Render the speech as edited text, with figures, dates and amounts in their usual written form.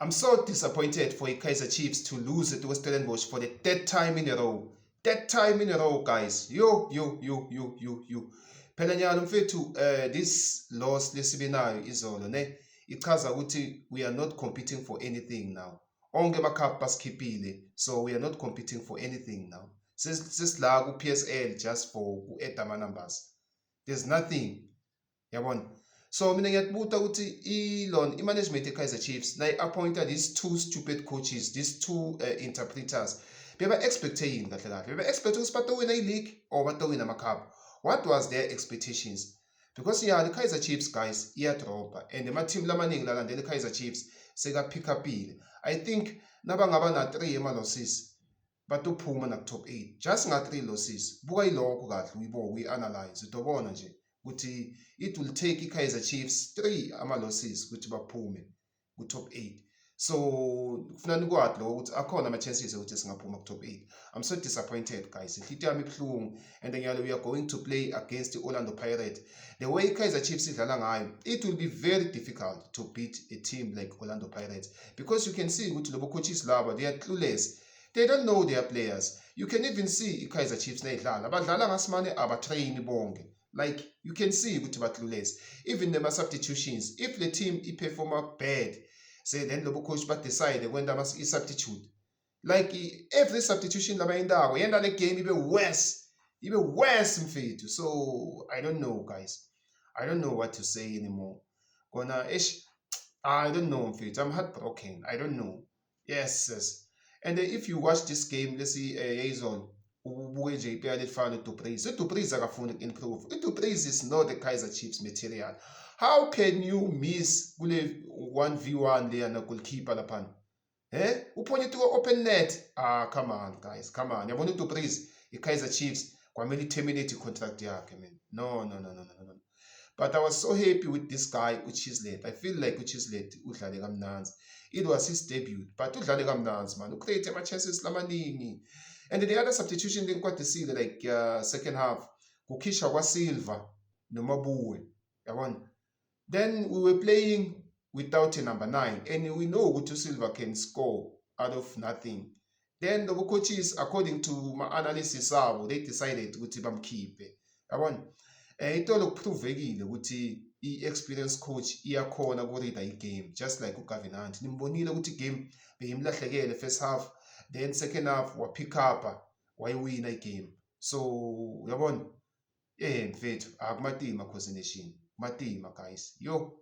I'm so disappointed for Kaizer Chiefs to lose to Stellenbosch for the third time in a row. Third time in a row, guys. Yo. Phela nyalo mfethu, this loss lesibinayo izolo ne ichaza ukuthi we are not competing for anything now. Onke amacup basikhiphile, so we are not competing for anything now. Sesila ku PSL just for ku-add ama numbers. There's nothing. Yabona. So mina ngiyakubuza ukuthi i-management ye-Kaizer Chiefs nayi-appointa these two stupid coaches, these two interpreters. Beba-expecte yini kahle kahle? Beba-expecte ukuthi batowina i-league or batowina ama-cup? What was their expectations? Because yeah, the Kaizer Chiefs guys iyadropa and ama-team lamaningi lalandela i-Kaizer Chiefs seka-pick upile. I think nabangaba na-3 ama-losses batophuma naku-top 8. Just nga-3 losses. Buka ilokho kahle uyi-analyze. Utobona nje ukuthi it will take i-Kaizer Chiefs 3 ama-losses ukuthi baphume ku-top 8. So kufanele kwathi lo ukuthi akhona ama-chances ukuthi singaphuma ku-top 8. I'm so disappointed guys. Inhliziyo yami ibuhlungu and then we are going to play against the Orlando Pirates. The way Kaizer Chiefs idlala ngayo, it will be very difficult to beat a team like Orlando Pirates because you can see ukuthi lobo coaches laba they are clueless. They don't know their players. You can even see i-Kaizer Chiefs nayidlala badlala ngasimane abatrain bonke. Like you can see ukuthi bakluless. Even the substitutions, if the team perform bad, say then lobo coach but decide when the substitute. Like every substitution labayindako yenda le game ibe worse mfethu. So I don't know guys. I don't know what to say anymore. I don't know mfethu. I'm heartbroken. I don't know. Yes. And if you watch this game, let's see Yazon. Ubuke nje iphela lefana uDupreez. uDupreez akafuni improve. uDupreez is not the Kaizer Chiefs material. How can you miss kule 1v1 leya na goalkeeper lapha? Uphonye to open net. Come on guys, come on. Yabona uDupreez iKaizer Chiefs kwamele terminate contract yakhe man. No. But I was so happy with this guy uChislett. I feel like uChislett udlale kamnanzi. It was his debut, but udlale kamnanzi man. Ucreate ama chances lamaningi. And the other substitution didn't quite see like second half. Kukisha kwa Silva no Mabuwe. Then we were playing without a number 9, and we know Guto Silva can score out of nothing. Then the coaches, according to my analysis, they decided to keep it. It all provekile ukuthi i-experienced coach iyakhona ukurida i-game just like uGavinant. Nimbonile ukuthi game beyimlahlekele first half, then second half wapick up wayewina i-game. So uyabona mfethu akumatima coordination matima guys yo